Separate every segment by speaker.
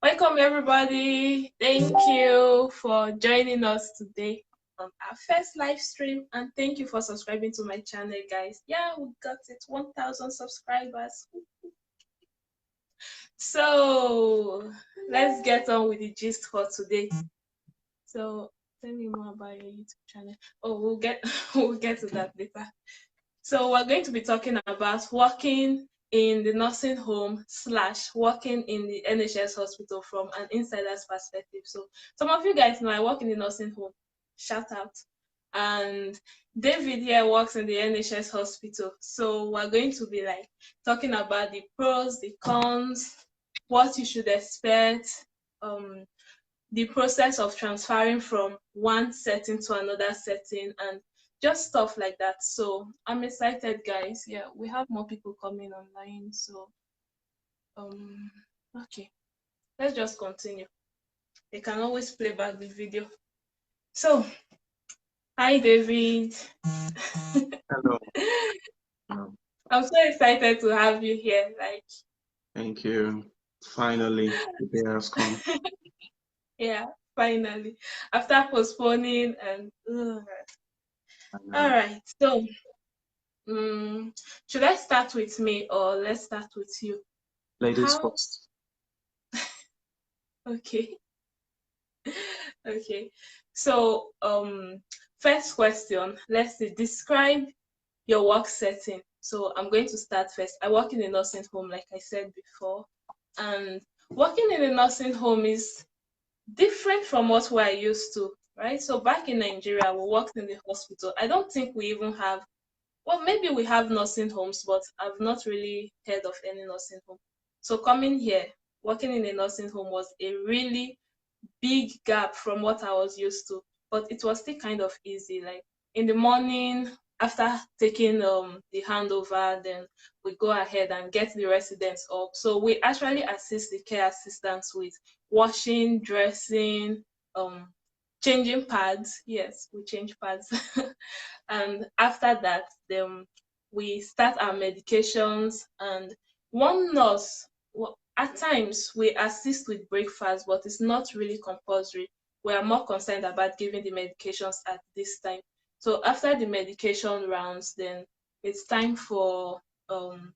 Speaker 1: Welcome, everybody. Thank you for joining us today on our first live stream, and thank you for subscribing to my channel, guys. Yeah, we got it, 1,000 subscribers. So let's get on with the gist for today. So tell me more about your YouTube channel. Oh, we'll get to that later. So we're going to be talking about working in the nursing home / working in the NHS hospital from an insider's perspective. So some of you guys know I work in the nursing home. Shout out. And David here works in the NHS hospital. So we're going to be like talking about the pros, the cons, what you should expect, the process of transferring from one setting to another setting, and just stuff like that. So I'm excited, guys. Yeah, we have more people coming online. So okay, let's just continue. They can always play back the video. So hi, David.
Speaker 2: Hello.
Speaker 1: I'm so excited to have you here. Like,
Speaker 2: Thank you. Finally, the day has come.
Speaker 1: yeah, finally, after postponing and all right. So should I start with me or let's start with you?
Speaker 2: Ladies
Speaker 1: How?
Speaker 2: first.
Speaker 1: Okay. Okay. So first question, let's see, describe your work setting. So I'm going to start first. I work in a nursing home, like I said before, and working in a nursing home is different from what we're used to, right? So back in Nigeria, we worked in the hospital. I don't think we even have, well, maybe we have nursing homes, but I've not really heard of any nursing home. So coming here, working in a nursing home was a really big gap from what I was used to, but it was still kind of easy. Like in the morning, after taking the handover, then we go ahead and get the residents up. So we actually assist the care assistants with washing, dressing, um, changing pads. Yes, we change pads. And after that, then we start our medications. And one nurse, at times we assist with breakfast, but it's not really compulsory. We are more concerned about giving the medications at this time. So after the medication rounds, then it's time for um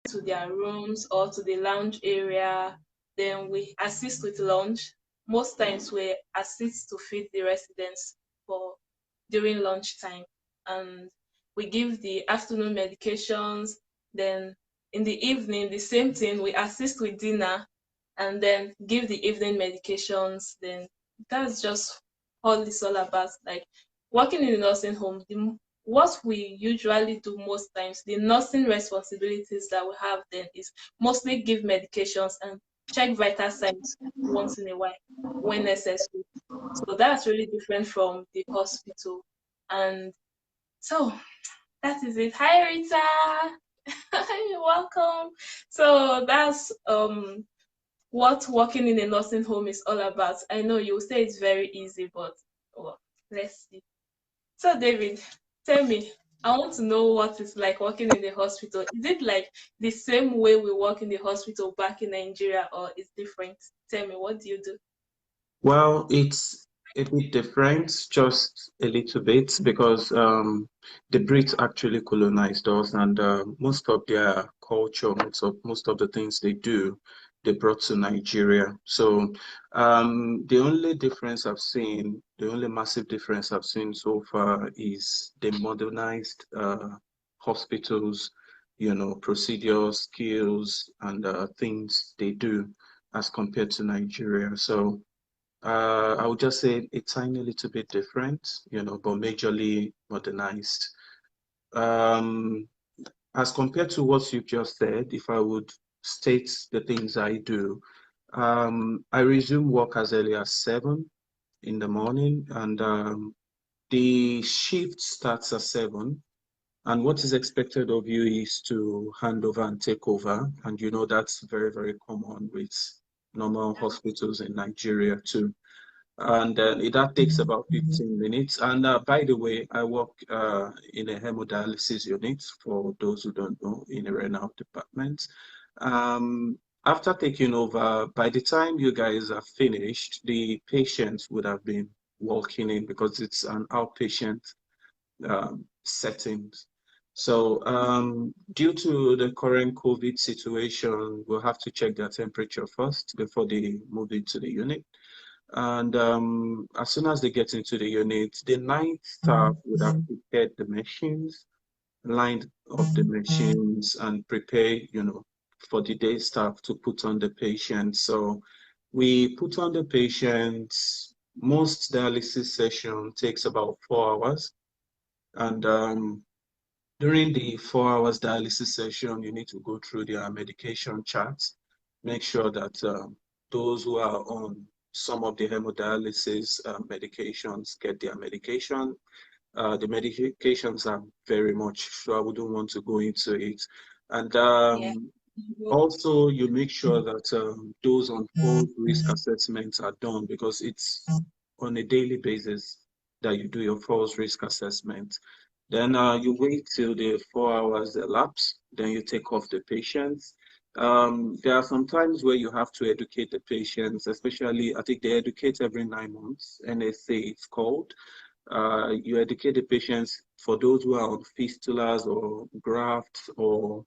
Speaker 1: to their rooms or to the lounge area. Then we assist with lunch. Most times we assist to feed the residents for during lunchtime, and we give the afternoon medications. Then in the evening, the same thing, we assist with dinner and then give the evening medications. Then that's just all it's all about. Like working in the nursing home, what we usually do most times, the nursing responsibilities that we have then is mostly give medications and check vital signs once in a while when necessary. So that's really different from the hospital. And so that is it. Hi, Rita. You're welcome. So that's what working in a nursing home is all about. I know you say it's very easy, but well, let's see. So, David, tell me, I want to know what it's like working in the hospital. Is it like the same way we work in the hospital back in Nigeria, or is different? Tell me, what do you do?
Speaker 2: Well, it's a bit different, just a little bit, because the Brits actually colonized us, and most of their culture, most of the things they do, they brought to Nigeria. So the only difference I've seen, the only massive difference I've seen so far is the modernized hospitals, procedures, skills, and things they do as compared to Nigeria. So I would just say a tiny little bit different, but majorly modernized. Um, as compared to what you've just said, if I would state the things I do, I resume work as early as 7 in the morning, and the shift starts at 7. And what is expected of you is to hand over and take over. And that's very, very common with normal
Speaker 1: Yeah.
Speaker 2: hospitals in Nigeria too. And that takes about 15 minutes. And by the way, I work in a hemodialysis unit, for those who don't know, in a renal department. after taking over, by the time you guys are finished, the patients would have been walking in because it's an outpatient settings. So, due to the current COVID situation, we'll have to check their temperature first before they move into the unit. And as soon as they get into the unit, the night staff would have prepared the machines, lined up the machines, and prepare, for the day staff to put on the patient. So we put on the patients. Most dialysis session takes about 4 hours. And during the 4 hours dialysis session, you need to go through their medication charts, make sure that those who are on some of the hemodialysis medications get their medication. The medications are very much, so I wouldn't want to go into it. And
Speaker 1: Yeah.
Speaker 2: also, you make sure that those on full risk assessments are done because it's on a daily basis that you do your false risk assessment. Then you wait till the 4 hours elapse. Then you take off the patients. There are some times where you have to educate the patients, especially I think they educate every 9 months. NSA it's called. You educate the patients for those who are on fistulas or grafts or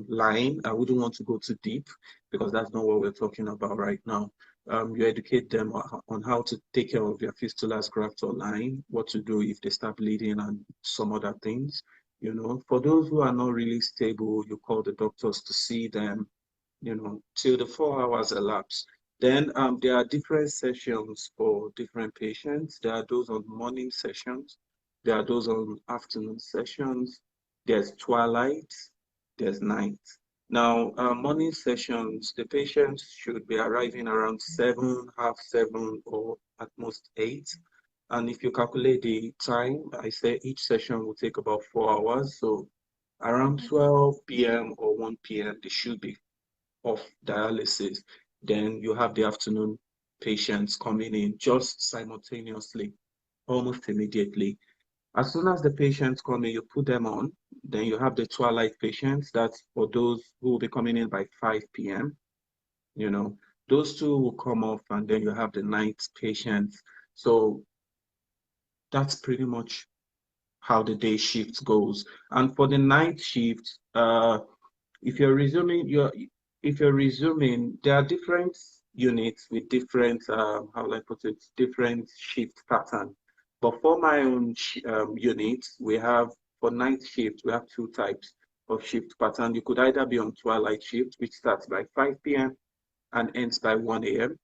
Speaker 2: line. I wouldn't want to go too deep because that's not what we're talking about right now. You educate them on how to take care of their fistulas, grafts, or line, what to do if they start bleeding, and some other things. For those who are not really stable, you call the doctors to see them till the 4 hours elapse. Then there are different sessions for different patients. There are those on morning sessions. There are those on afternoon sessions. There's twilight. There's night. Now, morning sessions, the patients should be arriving around 7, half 7, or at most 8. And if you calculate the time, I say each session will take about 4 hours. So around 12 p.m. or 1 p.m., they should be of dialysis. Then you have the afternoon patients coming in just simultaneously, almost immediately. As soon as the patients come in, you put them on. Then you have the twilight patients. That's for those who will be coming in by 5 p.m. You know, those two will come off, and then you have the night patients. So that's pretty much how the day shift goes. And for the night shift, if you're resuming your if you're resuming, there are different units with different how will I put it, different shift pattern. But for my own unit, we have for night shift, we have two types of shift pattern. You could either be on twilight shift, which starts by 5 p.m. and ends by 1 a.m.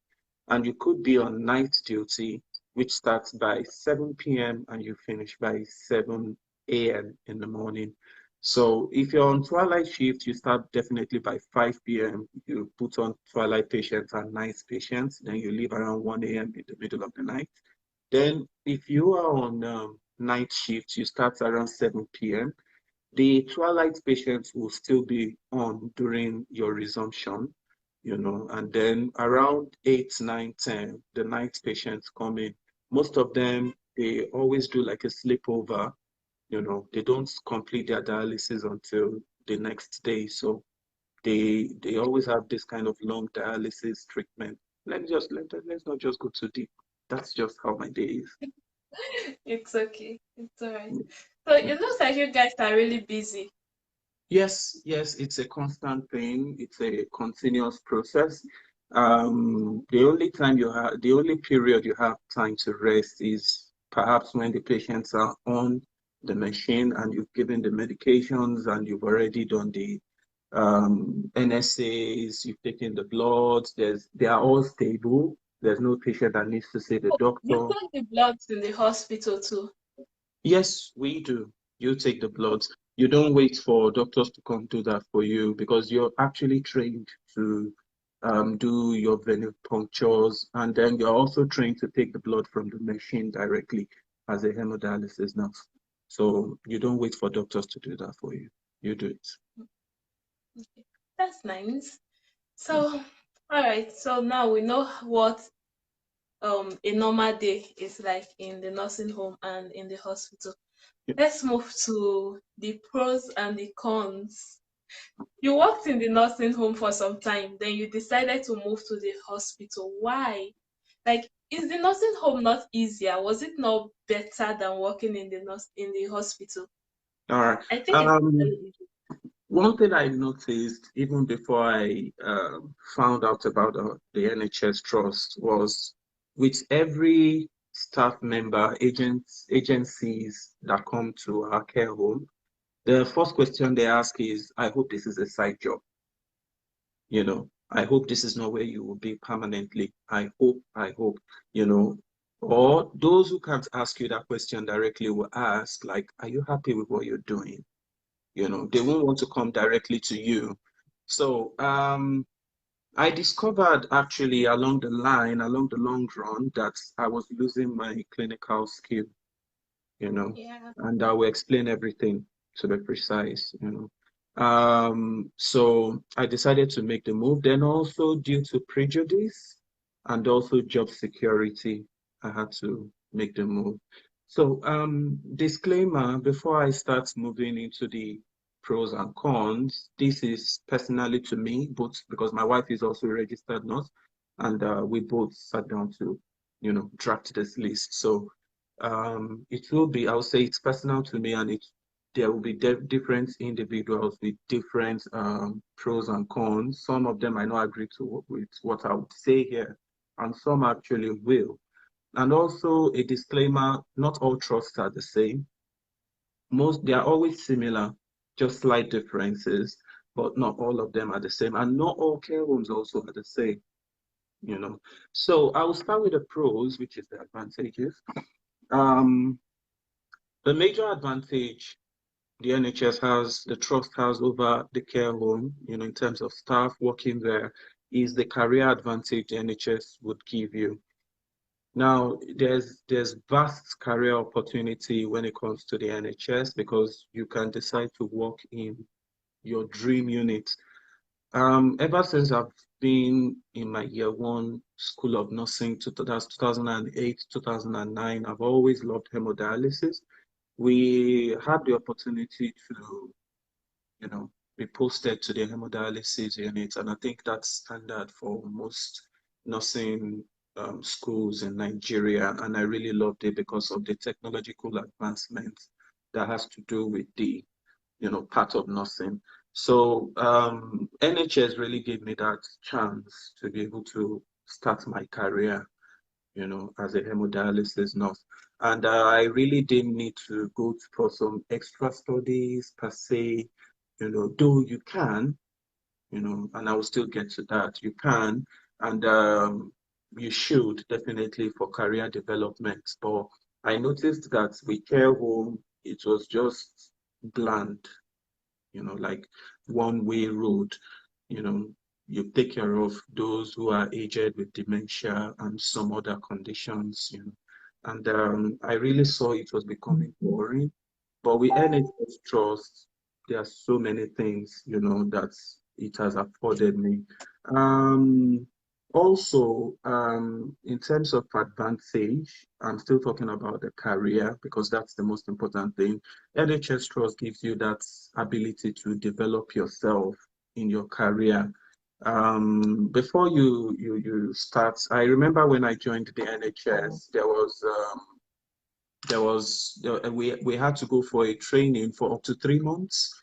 Speaker 2: And you could be on night duty, which starts by 7 p.m. and you finish by 7 a.m. in the morning. So if you're on twilight shift, you start definitely by 5 p.m. You put on twilight patients and night patients, then you leave around 1 a.m. in the middle of the night. Then if you are on night shift, you start around 7 p.m. The twilight patients will still be on during your resumption, and then around 8, 9, 10, the night patients come in. Most of them, they always do like a sleepover, they don't complete their dialysis until the next day. So they always have this kind of long dialysis treatment. Let's not just go too deep. That's just how my day is.
Speaker 1: It's okay. It's all right. So it looks like you guys are really busy.
Speaker 2: Yes, yes, it's a constant thing. It's a continuous process. The only period you have time to rest is perhaps when the patients are on the machine and you've given the medications and you've already done the NSAs, you've taken the bloods. They are all stable. There's no patient that needs to see the
Speaker 1: Oh, you
Speaker 2: doctor.
Speaker 1: take the bloods in the hospital too.
Speaker 2: Yes, we do. You take the bloods. You don't wait for doctors to come do that for you because you're actually trained to do your venipunctures, punctures, and then you're also trained to take the blood from the machine directly as a hemodialysis nurse. So you don't wait for doctors to do that for you. You do it.
Speaker 1: Okay. That's nice. So, all right. So now we know what a normal day is like in the nursing home and in the hospital.
Speaker 2: Yeah.
Speaker 1: Let's move to the pros and the cons. You worked in the nursing home for some time, then you decided to move to the hospital. Why? Like, is the nursing home not easier? Was it not better than working in the hospital?
Speaker 2: All right.
Speaker 1: I think it's very
Speaker 2: Um,
Speaker 1: easy.
Speaker 2: One thing I noticed even before I found out about the NHS Trust was with every staff member, agencies that come to our care home, the first question they ask is, I hope this is a side job. I hope this is not where you will be permanently. I hope, you know. Or those who can't ask you that question directly will ask, like, are you happy with what you're doing? They won't want to come directly to you. So I discovered actually along the line, along the long run, that I was losing my clinical skill, you know,
Speaker 1: Yeah.
Speaker 2: and I will explain everything to be precise. So I decided to make the move. Then also due to prejudice and also job security, I had to make the move. So disclaimer, before I start moving into the pros and cons, this is personally to me, but because my wife is also a registered nurse, and we both sat down to, draft this list. So it will be, I would say it's personal to me, and there will be different individuals with different pros and cons. Some of them might not agree with what I would say here, and some actually will. And also a disclaimer, not all trusts are the same. They are always similar, just slight differences, but not all of them are the same. And not all care homes also are the same, you know. So I will start with the pros, which is the advantages. Um, the major advantage the trust has over the care home, in terms of staff working there, is the career advantage the NHS would give you. Now, there's vast career opportunity when it comes to the NHS because you can decide to work in your dream unit. Ever since I've been in my year one school of nursing, 2008, 2009, I've always loved hemodialysis. We had the opportunity to, be posted to the hemodialysis unit, and I think that's standard for most nursing schools in Nigeria. And I really loved it because of the technological advancements that has to do with the, part of nursing. So NHS really gave me that chance to be able to start my career, as a hemodialysis nurse. And I really didn't need to go for some extra studies per se, though you can, and I will still get to that. You can, and you should definitely for career development. But I noticed that with care home, it was just bland, like one-way road. You know, you take care of those who are aged with dementia and some other conditions. And I really saw it was becoming boring. But with NHS Trust, there are so many things, that it has afforded me. Um, Also, in terms of advantage, I'm still talking about the career because that's the most important thing. NHS Trust gives you that ability to develop yourself in your career. Before you start, I remember when I joined the NHS, we had to go for a training for up to 3 months,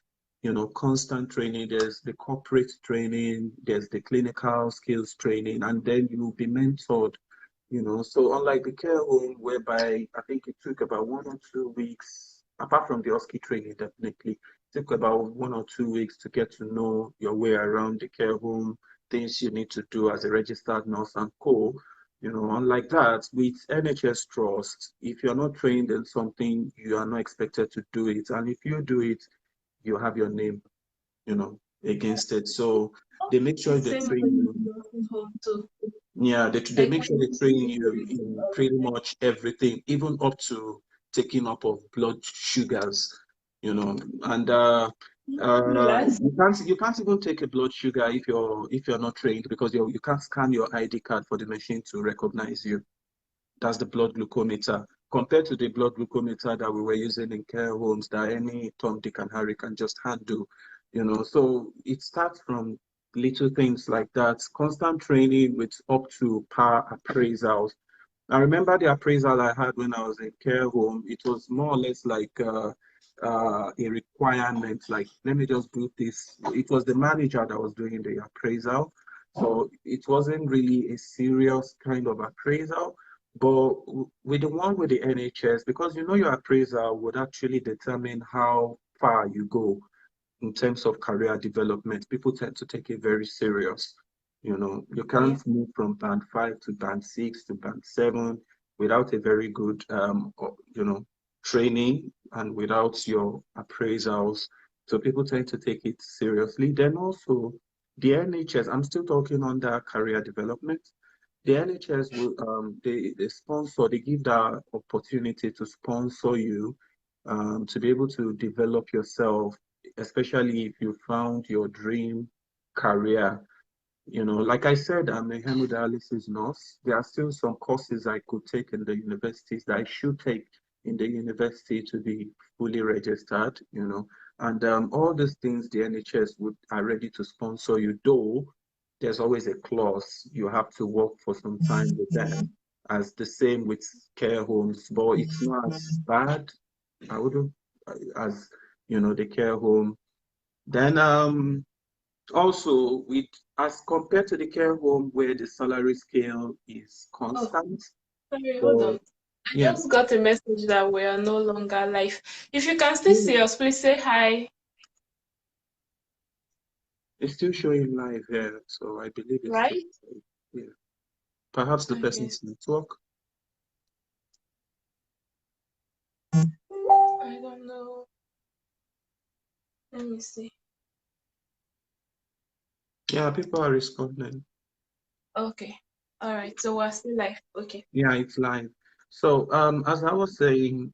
Speaker 2: constant training. There's the corporate training, there's the clinical skills training, and then you'll be mentored. So unlike the care home, whereby I think it took about 1 or 2 weeks, apart from the OSCE training, definitely, it took about 1 or 2 weeks to get to know your way around the care home, things you need to do as a registered nurse and co. Unlike that, with NHS Trust, if you're not trained in something, you are not expected to do it. And if you do it, you have your name, against it. So they make
Speaker 1: The
Speaker 2: sure they
Speaker 1: same
Speaker 2: train
Speaker 1: thing in
Speaker 2: you.
Speaker 1: the nursing home too.
Speaker 2: Yeah, they
Speaker 1: Like
Speaker 2: make
Speaker 1: when
Speaker 2: sure they
Speaker 1: you
Speaker 2: train
Speaker 1: see
Speaker 2: you in pretty much everything, even up to taking up of blood sugars, and
Speaker 1: relax.
Speaker 2: you can't even take a blood sugar if you're not trained because you can't scan your ID card for the machine to recognize you. That's the blood glucometer. Compared to the blood glucometer that we were using in care homes that any Tom, Dick, and Harry can just handle, So it starts from little things like that, constant training with up to par appraisals. I remember the appraisal I had when I was in care home. It was more or less like a requirement, like, let me just do this. It was the manager that was doing the appraisal. So it wasn't really a serious kind of appraisal. But with the one with the NHS, because your appraisal would actually determine how far you go in terms of career development. People tend to take it very serious. You
Speaker 1: Yeah.
Speaker 2: can't move from band five to band six to band seven without a very good, training and without your appraisals. So people tend to take it seriously. Then also the NHS, I'm still talking on that career development. The NHS will they sponsor, they give that opportunity to sponsor you to be able to develop yourself, especially if you found your dream career. Like I said, I'm a hemodialysis nurse. There are still some courses I could take in the universities that I should take in the university to be fully registered. And all these things the NHS would are ready to sponsor you, though there's always a clause you have to work for some time with them, as the same with care homes, but it's not as bad, I wouldn't, as the care home. Then also, with as compared to the care home where the salary scale is
Speaker 1: Oh,
Speaker 2: constant,
Speaker 1: sorry, hold
Speaker 2: but
Speaker 1: on. I
Speaker 2: yeah,
Speaker 1: just got a message that we are no longer live. If you can still
Speaker 2: yeah,
Speaker 1: see us, please say hi.
Speaker 2: it's still showing live here, so I believe it's still,
Speaker 1: Right?
Speaker 2: yeah. Perhaps the
Speaker 1: Okay.
Speaker 2: person's network.
Speaker 1: I don't know. Let me see.
Speaker 2: Yeah, people are responding.
Speaker 1: Okay. All right. So we're still live. Okay.
Speaker 2: Yeah, it's live. So, as I was saying,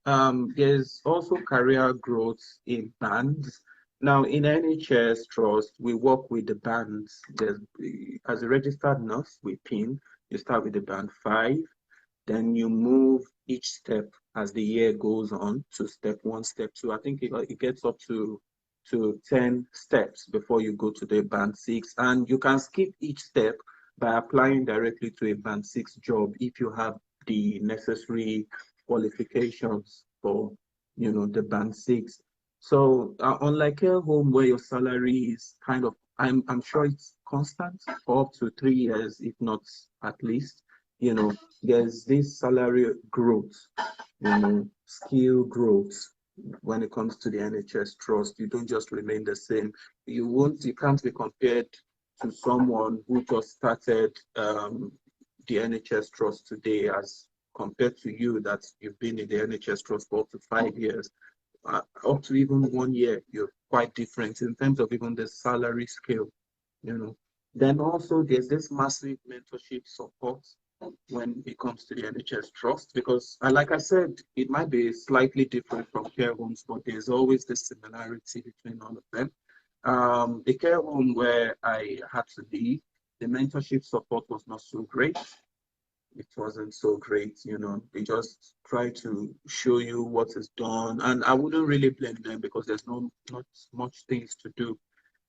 Speaker 2: there's also career growth in bands. Now, in NHS Trust, we work with the bands. As a registered nurse, we PIN. You start with the band five. Then you move each step as the year goes on to step one, step two. I think it gets up to 10 steps before you go to the band six. And you can skip each step by applying directly to a band six job if you have the necessary qualifications for, the band six. So unlike a home where your salary is kind of, I'm sure it's constant for up to 3 years, if not at least, you know, there's this salary growth, skill growth when it comes to the NHS trust. You don't just remain the same. You can't be compared to someone who just started the NHS trust today as compared to you that you've been in the NHS trust for up to 5 years, up to even 1 year. You're quite different in terms of even the salary scale, you know. Then also there's this massive mentorship support when it comes to the NHS trust, because like I said, it might be slightly different from care homes, but there's always this similarity between all of them. The care home where I had to leave, the mentorship support was not so great. It wasn't so great. They just try to show you what is done, and I wouldn't really blame them because there's not much things to do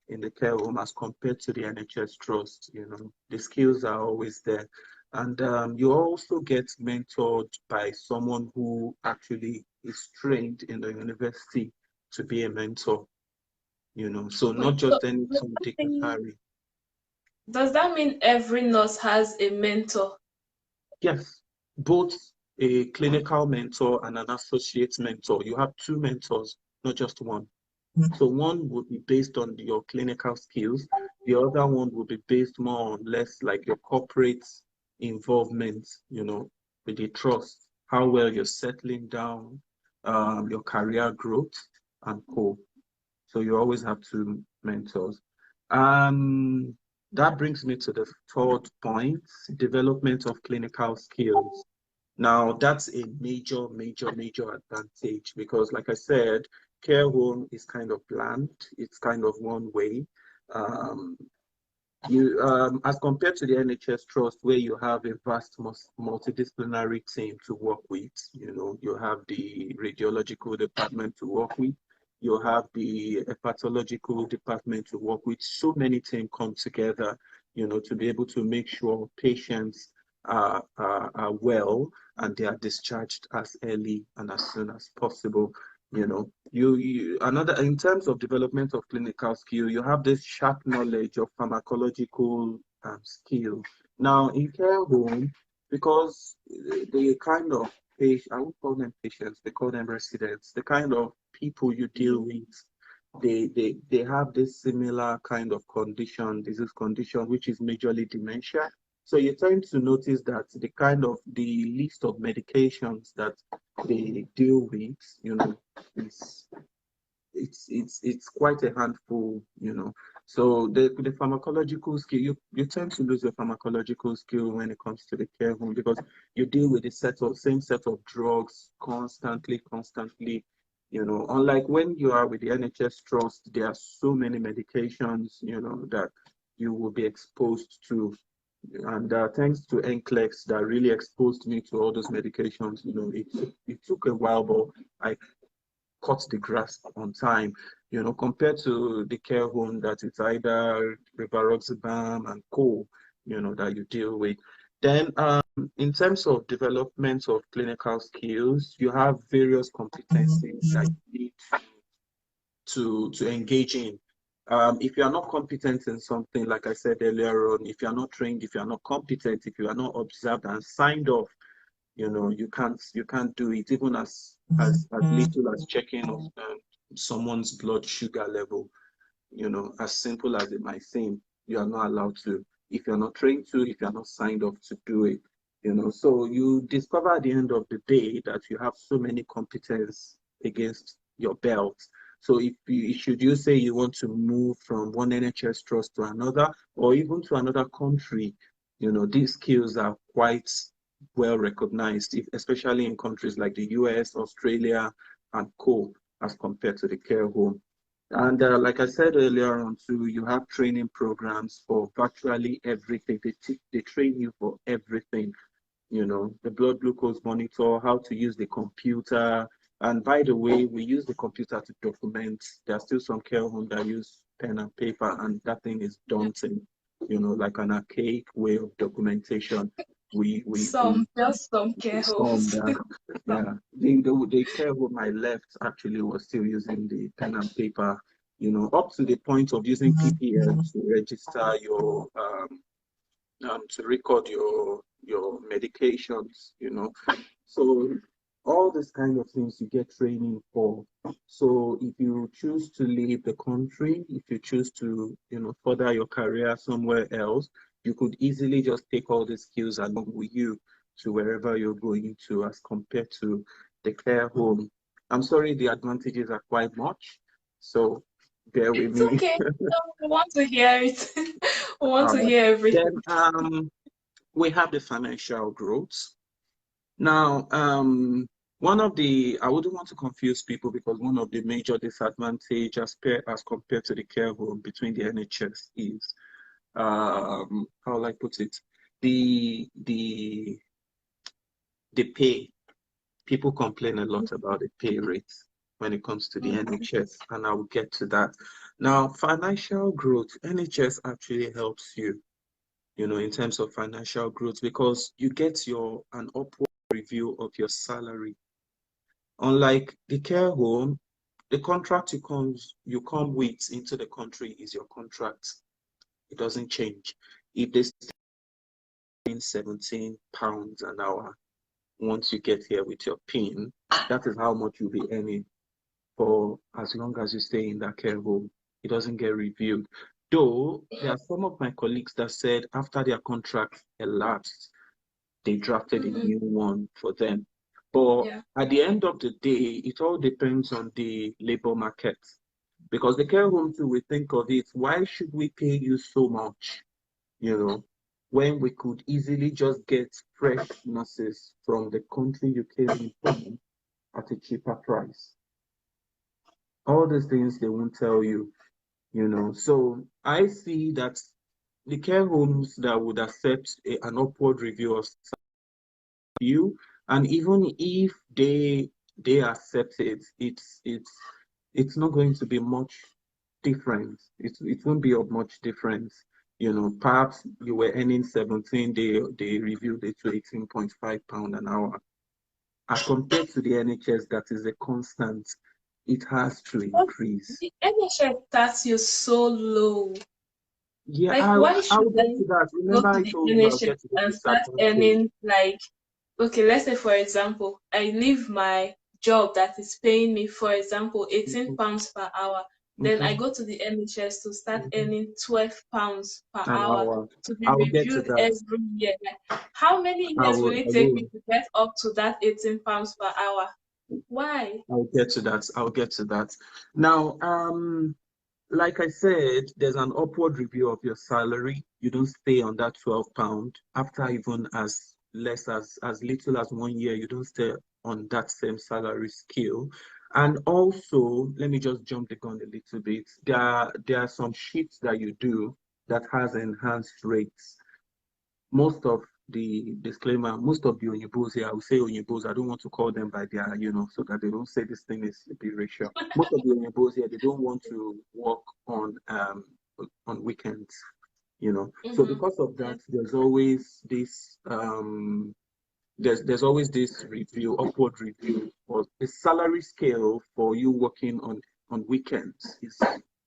Speaker 2: in the care home as compared to the NHS trust. The skills are always there. And you also get mentored by someone who actually is trained in the university to be a mentor. So not
Speaker 1: Wait. So
Speaker 2: just any
Speaker 1: does
Speaker 2: Tom,
Speaker 1: that
Speaker 2: Dick, and
Speaker 1: mean
Speaker 2: Harry.
Speaker 1: does that mean every nurse has a mentor?
Speaker 2: Yes, both a clinical mentor and an associate mentor. You have two mentors, not just one. So one would be based on your clinical skills. The other one would be based more or less like your corporate involvement, with the trust, how well you're settling down, your career growth and co. So you always have two mentors. Um, that brings me to the third point, development of clinical skills. Now, that's a major, major, major advantage because, like I said, care home is kind of bland. It's kind of one way. Um, as compared to the NHS Trust, where you have a vast multidisciplinary team to work with, you have the radiological department to work with, you have the pathological department to work with. So many teams come together, to be able to make sure patients are well and they are discharged as early and as soon as possible. Another in terms of development of clinical skill, you have this sharp knowledge of pharmacological skill. Now, in care home, because the kind of I won't call them patients, they call them residents, the kind of people you deal with, they have this similar kind of disease condition, which is majorly dementia. So you tend to notice that the list of medications that they deal with, is it's quite a handful. So the pharmacological skill, you tend to lose your pharmacological skill when it comes to the care home, because you deal with the same set of drugs constantly. Unlike when you are with the NHS Trust, there are so many medications, that you will be exposed to. And thanks to NCLEX that really exposed me to all those medications. It took a while, but I cut the grass on time, compared to the care home that it's either rivaroxaban and co, that you deal with. Then in terms of development of clinical skills, you have various competencies that you need to engage in. If you are not competent in something, like I said earlier on, if you are not trained, if you are not competent, if you are not observed and signed off, you can't do it, even as little as checking of someone's blood sugar level. As simple as it might seem, you are not allowed to, if you're not trained to, if you're not signed off to do it. So you discover at the end of the day that you have so many competence against your belt. So should you say you want to move from one NHS trust to another, or even to another country, these skills are quite well recognized, especially in countries like the US, Australia, and co, as compared to the care home. And like I said earlier on too, you have training programs for virtually everything. They train you for everything, the blood glucose monitor, how to use the computer. And by the way, we use the computer to document. There are still some care homes that use pen and paper, and that thing is daunting, like an archaic way of documentation.
Speaker 1: Just some care
Speaker 2: Some,
Speaker 1: homes.
Speaker 2: yeah. The care home I left actually was still using the pen and paper, up to the point of using PPM to register to record your medications. So all these kind of things you get training for. So if you choose to leave the country, if you choose to, further your career somewhere else, you could easily just take all the skills along with you to wherever you're going to, as compared to the care home. I'm sorry, the advantages are quite much. So bear with
Speaker 1: It's
Speaker 2: me.
Speaker 1: okay. We want to hear it. We want
Speaker 2: All
Speaker 1: to
Speaker 2: right.
Speaker 1: hear everything.
Speaker 2: Then we have the financial growth. Now, I wouldn't want to confuse people, because one of the major disadvantages as compared to the care home between the NHS is, how will I put it, the pay. People complain a lot about the pay rates when it comes to the NHS, and I will get to that. Now, financial growth, NHS actually helps you, in terms of financial growth, because you get an upward review of your salary. Unlike the care home, the contract you come with into the country is your contract. It doesn't change. If they stay paying £17 an hour, once you get here with your PIN, that is how much you'll be earning for as long as you stay in that care home. It doesn't get reviewed. Though there are some of my colleagues that said after their contract elapsed, they drafted a new one for them. But
Speaker 1: Yeah.
Speaker 2: at the end of the day, it all depends on the labor market. Because the care home too, we think of it, why should we pay you so much, when we could easily just get fresh nurses from the country you came in from at a cheaper price? All these things they won't tell you, So I see that the care homes that would accept an upward review of you, and even if they accept it, it's not going to be much difference. It won't be of much difference. Perhaps you were earning 17, they reviewed it to 18.5 pound an hour. As compared to the NHS, that is a constant, it has to
Speaker 1: But
Speaker 2: increase.
Speaker 1: the NHS starts you so low.
Speaker 2: Yeah,
Speaker 1: Like,
Speaker 2: I'll
Speaker 1: why
Speaker 2: I'll
Speaker 1: should
Speaker 2: get
Speaker 1: I
Speaker 2: to that.
Speaker 1: go
Speaker 2: Remember,
Speaker 1: to
Speaker 2: I
Speaker 1: the
Speaker 2: told you I'll
Speaker 1: NHS
Speaker 2: get to the
Speaker 1: and start
Speaker 2: disadvantage.
Speaker 1: earning like, okay, let's say for example, I leave my job that is paying me, for example, 18
Speaker 2: Mhm,
Speaker 1: pounds per hour. Then I
Speaker 2: mhm,
Speaker 1: go to the NHS to start
Speaker 2: mhm.
Speaker 1: earning 12 pounds per
Speaker 2: An
Speaker 1: hour
Speaker 2: hour.
Speaker 1: to be
Speaker 2: I will get to
Speaker 1: reviewed
Speaker 2: that.
Speaker 1: every year. Like, how many
Speaker 2: I
Speaker 1: years will
Speaker 2: will.
Speaker 1: it
Speaker 2: I
Speaker 1: take me
Speaker 2: will.
Speaker 1: to get up to that 18 pounds per hour? Why?
Speaker 2: I'll get to that. I'll get to that. Now, like I said, there's an upward review of your salary. You don't stay on that 12 pound after even as little as 1 year. You don't stay on that same salary scale. And also, let me just jump the gun a little bit. There are some shifts that you do that has enhanced rates. Most of the disclaimer, most of the Onyibos here, I will say Onyibos, I don't want to call them by their, so that they don't say this thing is biracial. Most of the Onyibos here, they don't want to work on weekends, So
Speaker 1: Mm-hmm.
Speaker 2: because of
Speaker 1: Yeah.
Speaker 2: that, there's always this review, upward review, or the salary scale for you working on weekends is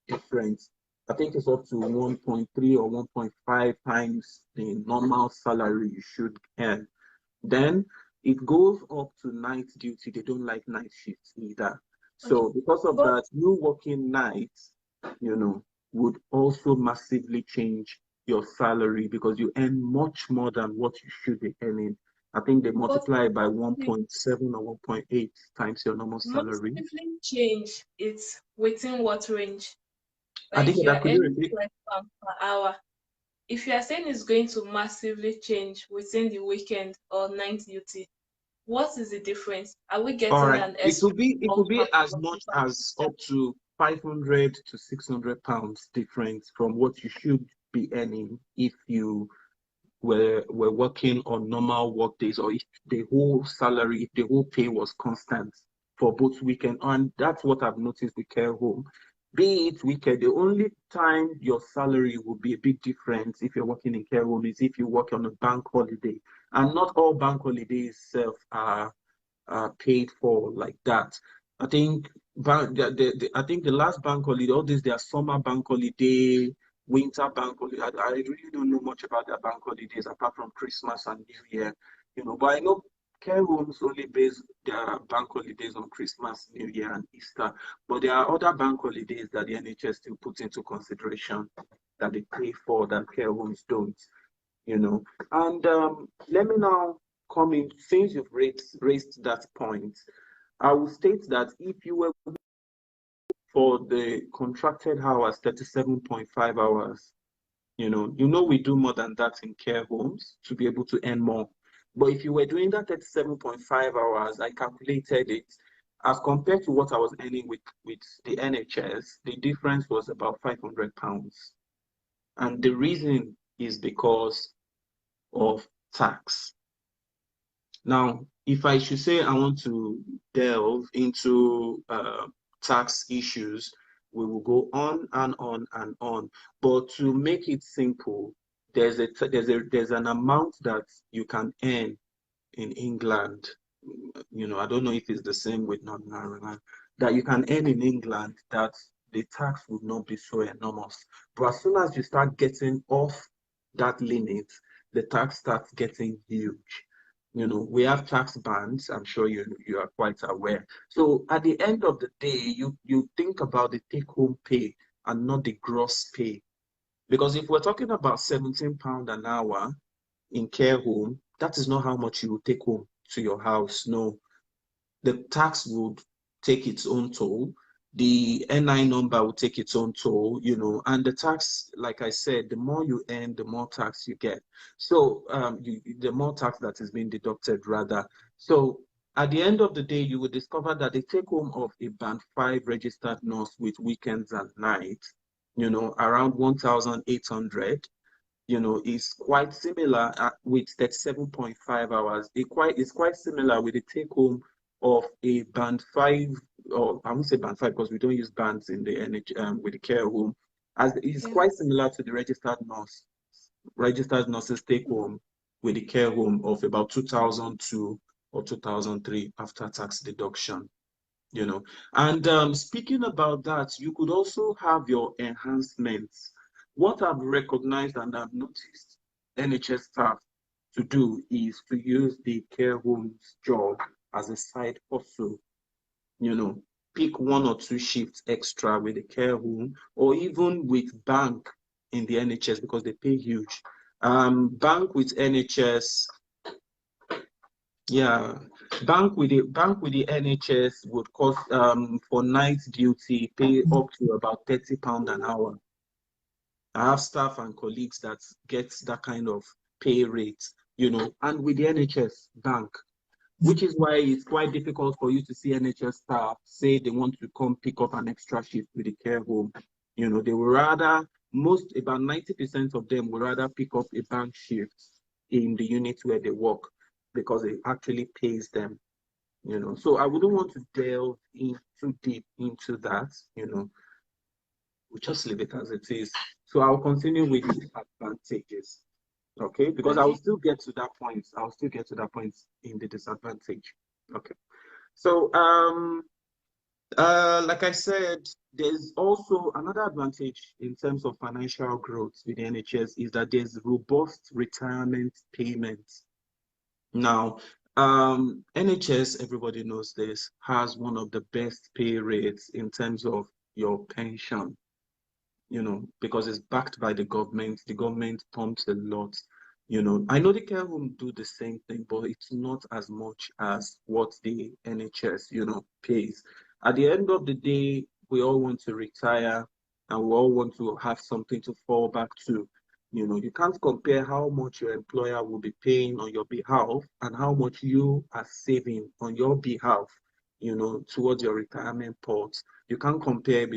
Speaker 2: different. I think it's up to 1.3 or 1.5 times the normal salary you should earn. Then it goes up to night duty. They don't like night shifts either.
Speaker 1: Okay.
Speaker 2: So because of
Speaker 1: But
Speaker 2: that, you working nights, would also massively change your salary because you earn much more than what you should be earning. I think they
Speaker 1: but
Speaker 2: multiply it by
Speaker 1: the
Speaker 2: 1.7 or 1.8 times your normal salary.
Speaker 1: massively change it's within what range?
Speaker 2: I
Speaker 1: Like,
Speaker 2: think
Speaker 1: you are
Speaker 2: that could you
Speaker 1: earning
Speaker 2: repeat?
Speaker 1: 12 pounds per hour. If you are saying it's going to massively change within the weekend or night duty, what is the difference? Are we
Speaker 2: All
Speaker 1: getting
Speaker 2: right.
Speaker 1: an
Speaker 2: It
Speaker 1: extra
Speaker 2: could be it could be
Speaker 1: 1 pound
Speaker 2: as
Speaker 1: or two
Speaker 2: much
Speaker 1: pounds?
Speaker 2: as up to 500 to 600 pounds difference from what you should be earning if you were working on normal work days, or if the whole salary, if the whole pay was constant for both weekend. And that's what I've noticed with care home. Be it weekend, the only time your salary will be a big difference if you're working in care home is if you work on a bank holiday. And not all bank holidays self are paid for like that. I think I think the last bank holiday, all these, their summer bank holiday, winter bank holiday. I really don't know much about their bank holidays apart from Christmas and New Year, But I know care homes only base their bank holidays on Christmas, New Year, and Easter. But there are other bank holidays that the NHS still puts into consideration that they pay for that care homes don't you know. And let me now come in, since you've raised that point, I will state that if you were for the contracted hours, 37.5 hours, we do more than that in care homes to be able to earn more. But if you were doing that 37.5 hours, I calculated it as compared to what I was earning with the NHS, the difference was about £500. And the reason is because of tax. Now, if I should say I want to delve into tax issues, we will go on and on and on. But to make it simple, there's an amount that you can earn in England. I don't know if it's the same with Northern Ireland, that you can earn in England that the tax would not be so enormous. But as soon as you start getting off that limit, the tax starts getting huge. We have tax bands. I'm sure you are quite aware. So at the end of the day, you think about the take-home pay and not the gross pay. Because if we're talking about £17 an hour in care home, that is not how much you will take home to your house. No, the tax would take its own toll. The NI number will take its own toll, and the tax, like I said, the more you earn, the more tax you get. So the more tax that is being deducted, rather. So at the end of the day, you will discover that the take home of a band 5 registered nurse with weekends and nights, around 1,800 is quite similar with 37.5 hours. It's quite similar with the take home of a band 5 or I won't say band 5 because we don't use bands in the with the care home, as it's
Speaker 1: Yeah.
Speaker 2: quite similar to the registered nurse. Registered nurses take home with the care home of about 2002 or 2003 after tax deduction, you know. And speaking about that, you could also have your enhancements. What I've recognized and I've noticed NHS staff to do is to use the care home's job as a side hustle, you know, pick 1 or 2 shifts extra with the care home or even with bank in the NHS because they pay huge. Bank with NHS, yeah, bank with the NHS would cost for night duty pay up to about £30 an hour. I have staff and colleagues that get that kind of pay rate, and with the NHS bank, which is why it's quite difficult for you to see NHS staff say they want to come pick up an extra shift with the care home. They would rather, about 90% of them would rather pick up a bank shift in the unit where they work because it actually pays them. So I wouldn't want to delve in too deep into that. We'll just leave it as it is. So I'll continue with the advantages. Okay, because I will
Speaker 1: Okay.
Speaker 2: still get to that point. I'll still get to that point in the disadvantage. Okay. So like I said, there's also another advantage in terms of financial growth with the NHS is that there's robust retirement payments. Now, NHS, everybody knows this, has one of the best pay rates in terms of your pension, because it's backed by the government. The government pumps a lot. I know the care home do the same thing, but it's not as much as what the NHS, pays. At the end of the day, we all want to retire and we all want to have something to fall back to. You can't compare how much your employer will be paying on your behalf and how much you are saving on your behalf, towards your retirement pot. You can't compare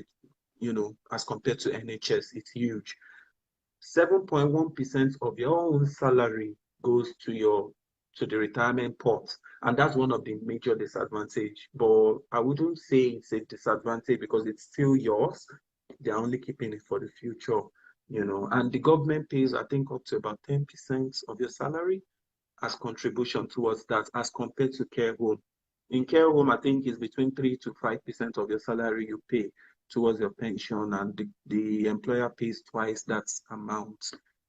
Speaker 2: as compared to NHS, it's huge. 7.1% of your own salary goes to the retirement pot. And that's one of the major disadvantage. But I wouldn't say it's a disadvantage because it's still yours. They're only keeping it for the future, And the government pays, I think, up to about 10% of your salary as contribution towards that as compared to care home. In care home, I think it's between 3 to 5% of your salary you pay towards your pension, and the employer pays twice that amount,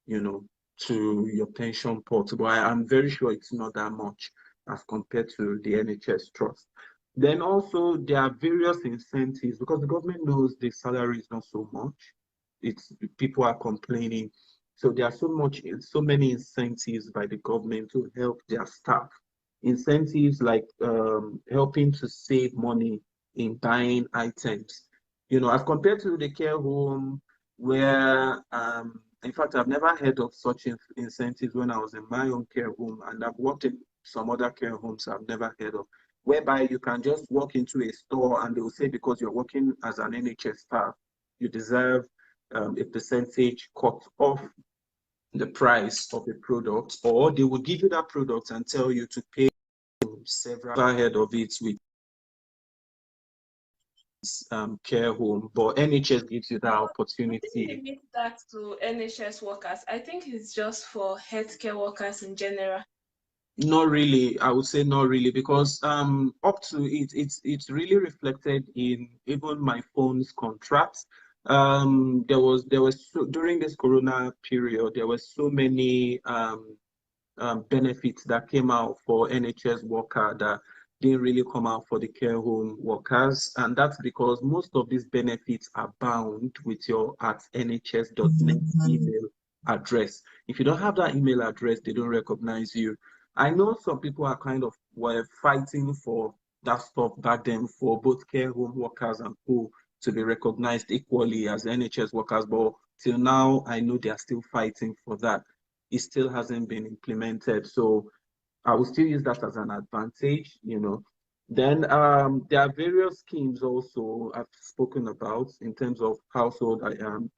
Speaker 2: you know, to your pension pot. But I'm very sure it's not that much as compared to the NHS trust. Then also there are various incentives because the government knows the salary is not so much. It's people are complaining. So there are so many incentives by the government to help their staff. Incentives like helping to save money in buying items. As compared to the care home, where in fact I've never heard of such incentives when I was in my own care home, and I've worked in some other care homes I've never heard of, whereby you can just walk into a store and they will say because you're working as an NHS staff, you deserve a percentage cut off the price of a product, or they will give you that product and tell you to pay several ahead of it with care home. But NHS gives you that
Speaker 1: No, I think
Speaker 2: opportunity.
Speaker 1: limit that to NHS workers. I think it's just for healthcare workers in general.
Speaker 2: Not really, I would say not really, because up to it's really reflected in even my phone's contracts. There was during this Corona period, there were so many benefits that came out for NHS worker that didn't really come out for the care home workers. And that's because most of these benefits are bound with your at nhs.net email address. If you don't have that email address, they don't recognize you. I know some people are kind of were fighting for that stuff back then for both care home workers and who to be recognized equally as NHS workers, but till now, I know they are still fighting for that. It still hasn't been implemented. So I will still use that as an advantage. Then there are various schemes also I've spoken about in terms of household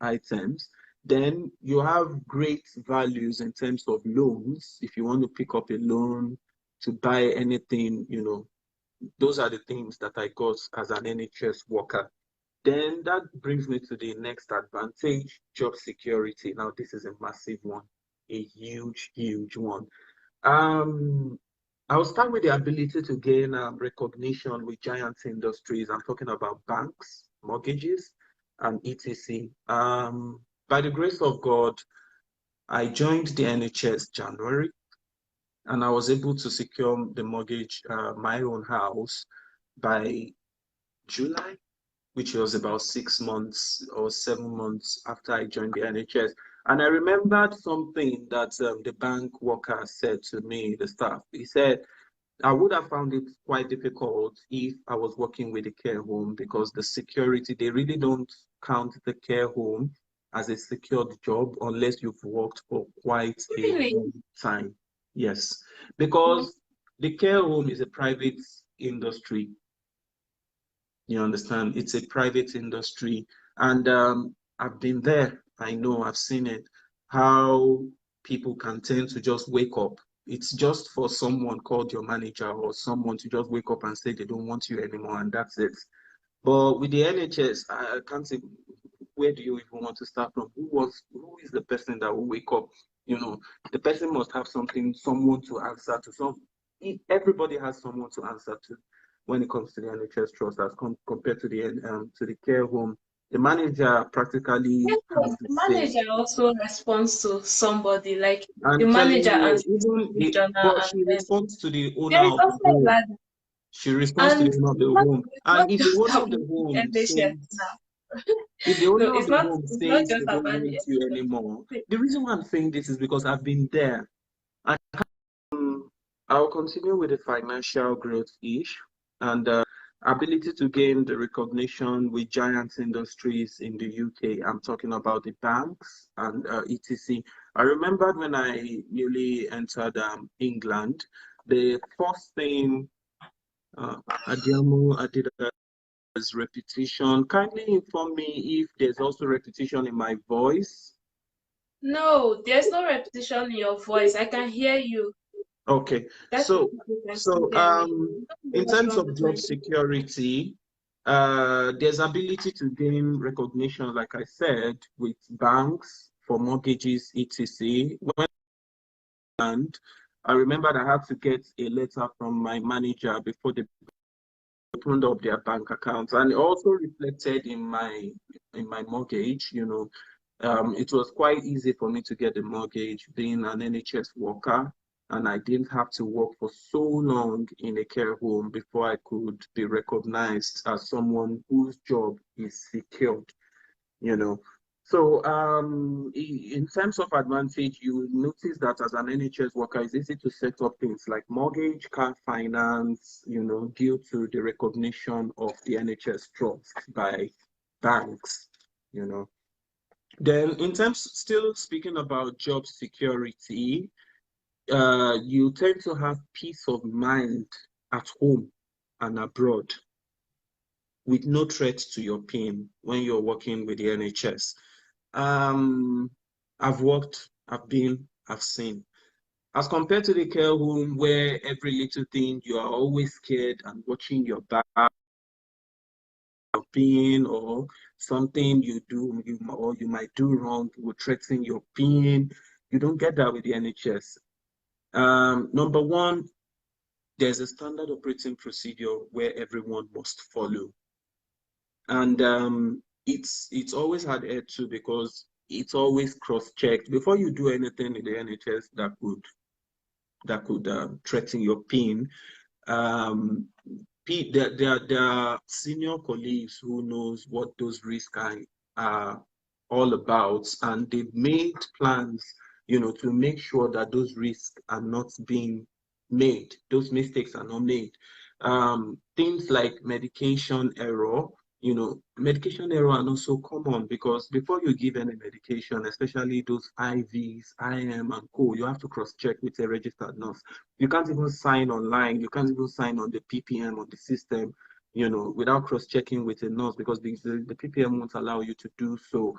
Speaker 2: items. Then you have great values in terms of loans. If you want to pick up a loan to buy anything, those are the things that I got as an NHS worker. Then that brings me to the next advantage, job security. Now, this is a massive one, a huge, huge one. Um, I'll start with the ability to gain recognition with giant industries. I'm talking about banks, mortgages, and etc. By the grace of God, I joined the NHS January, and I was able to secure the mortgage, my own house, by July, which was about 6 months or 7 months after I joined the NHS. And I remembered something that the bank worker said to me, the staff. He said, I would have found it quite difficult if I was working with a care home because the security, they really don't count the care home as a secured job unless you've worked for quite a
Speaker 1: Really?
Speaker 2: long time. Yes,
Speaker 1: Mhm.
Speaker 2: because the care home is a private industry. You understand? It's a private industry. And I've been there. I know, I've seen it. How people can tend to just wake up. It's just for someone called your manager or someone to just wake up and say they don't want you anymore, and that's it. But with the NHS, I can't say where do you even want to start from? Who is the person that will wake up? You know, the person must have something, someone to answer to. Everybody has someone to answer to when it comes to the NHS trust as compared to the care home. The manager practically
Speaker 1: Yes,
Speaker 2: has
Speaker 1: yes,
Speaker 2: the
Speaker 1: the
Speaker 2: say.
Speaker 1: manager also responds to somebody, like the
Speaker 2: I'm telling
Speaker 1: manager
Speaker 2: you,
Speaker 1: answers
Speaker 2: even
Speaker 1: the journal,
Speaker 2: but
Speaker 1: and
Speaker 2: she
Speaker 1: then
Speaker 2: responds to the owner
Speaker 1: there is
Speaker 2: of the
Speaker 1: also a
Speaker 2: home.
Speaker 1: ladder.
Speaker 2: She responds to the
Speaker 1: And
Speaker 2: owner of the home.
Speaker 1: it's
Speaker 2: And
Speaker 1: not
Speaker 2: if the
Speaker 1: just
Speaker 2: owner of the
Speaker 1: about the
Speaker 2: home
Speaker 1: NHS
Speaker 2: says
Speaker 1: now.
Speaker 2: if the
Speaker 1: No,
Speaker 2: owner of the home
Speaker 1: it's not
Speaker 2: says
Speaker 1: just
Speaker 2: they
Speaker 1: about
Speaker 2: don't
Speaker 1: the
Speaker 2: want you anymore,
Speaker 1: NHS.
Speaker 2: the reason why I'm saying this is because I've been there. And I'll continue with the financial growth ish and ability to gain the recognition with giant industries in the UK. I'm talking about the banks and etc. I remembered when I newly entered England, the first thing Adiamo Adida is repetition. Kindly inform me if there's also repetition in my voice.
Speaker 1: No, there's no repetition in your voice. I can hear you.
Speaker 2: Okay,
Speaker 1: That is
Speaker 2: so
Speaker 1: if you can still
Speaker 2: so
Speaker 1: hear me.
Speaker 2: in
Speaker 1: What's
Speaker 2: terms
Speaker 1: wrong
Speaker 2: of
Speaker 1: with
Speaker 2: job
Speaker 1: my
Speaker 2: security, there's ability to gain recognition, like I said, with banks for mortgages, etc. When and I remembered I had to get a letter from my manager before they opened up their bank accounts, and it also reflected in my mortgage. It was quite easy for me to get a mortgage being an NHS worker, and I didn't have to work for so long in a care home before I could be recognized as someone whose job is secured, you know. So, in terms of advantage, you notice that as an NHS worker, it's easy to set up things like mortgage, car finance, due to the recognition of the NHS trust by banks, you know. Then, in terms, still speaking about job security, you tend to have peace of mind at home and abroad with no threat to your pain when you're working with the NHS. Um, I've worked, I've been, I've seen. As compared to the care home where every little thing you are always scared and watching your back being or something you do or you might do wrong will threaten your being. You don't get that with the NHS. Number one, there's a standard operating procedure where everyone must follow. And it's always adhered to because it's always cross-checked before you do anything in the NHS that could threaten your pin. Um, there are senior colleagues who knows what those risks are all about, and they've made plans, to make sure that those risks are not being made, those mistakes are not made. Things like medication error are not so common because before you give any medication, especially those IVs, IM, and co, you have to cross-check with a registered nurse. You can't even sign online. You can't even sign on the PPM on the system, without cross-checking with a nurse because the PPM won't allow you to do so.